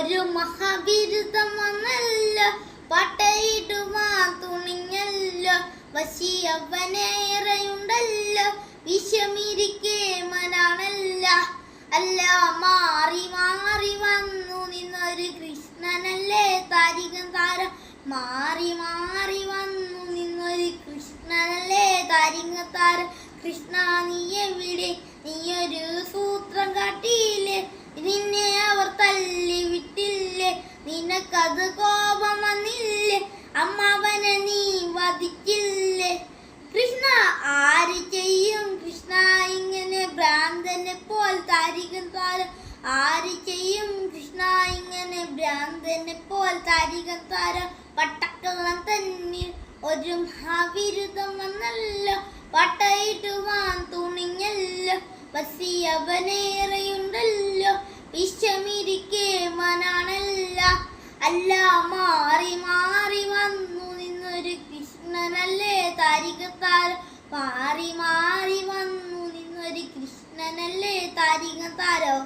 ഒരു മഹാവിരുദ്ധം വന്നല്ലോ, പട്ടയിടുവാൻ തുണിഞ്ഞല്ലോ, വശിയവനേറെയുണ്ടല്ലോ, വിഷമിരിക്കെ മനാണല്ല. അല്ല മാറി മാറി വന്നു നിന്നൊരു കൃഷ്ണനല്ലേ താരികം താരം, മാറി മാറി വന്നു നിന്നൊരു കൃഷ്ണനല്ലേ താരികം താരം. കൃഷ്ണ നീ എവിടെ, നീയൊരു സൂത്രം കാട്ടിയില്ലേ, നിന്നെ അവർ തല്ലി വിട്ടില്ലേ, നിനക്കത് കോപം വന്നില്ലേ, അമ്മാവനെ നീ വധിച്ചില്ലേ. കൃഷ്ണ ആര് ചെയ്യും കൃഷ്ണ ഇങ്ങനെ ഭ്രാന്തനെ പോൽ താരികം താരം, ആര് ചെയ്യും കൃഷ്ണ ഇങ്ങനെ ഭ്രാന്തനെ പോൽ താരികം താരം. പട്ടക്കള്ളം തന്നെ ഒരു മഹാവിരുദ്ധം വന്നല്ലോ, പട്ടയിടുവാൻ തുണിഞ്ഞല്ലോ, വശിയവനേറെയുണ്ടല്ലോ, വിഷമിരിക്കെ മനാണല്ല. അല്ല മാറി മാറി വന്നു നിന്നൊരു കൃഷ്ണനല്ലേ താരികം താരം, മാറി മാറി വന്നു നിന്നൊരു കൃഷ്ണനല്ലേ താരികം താരം.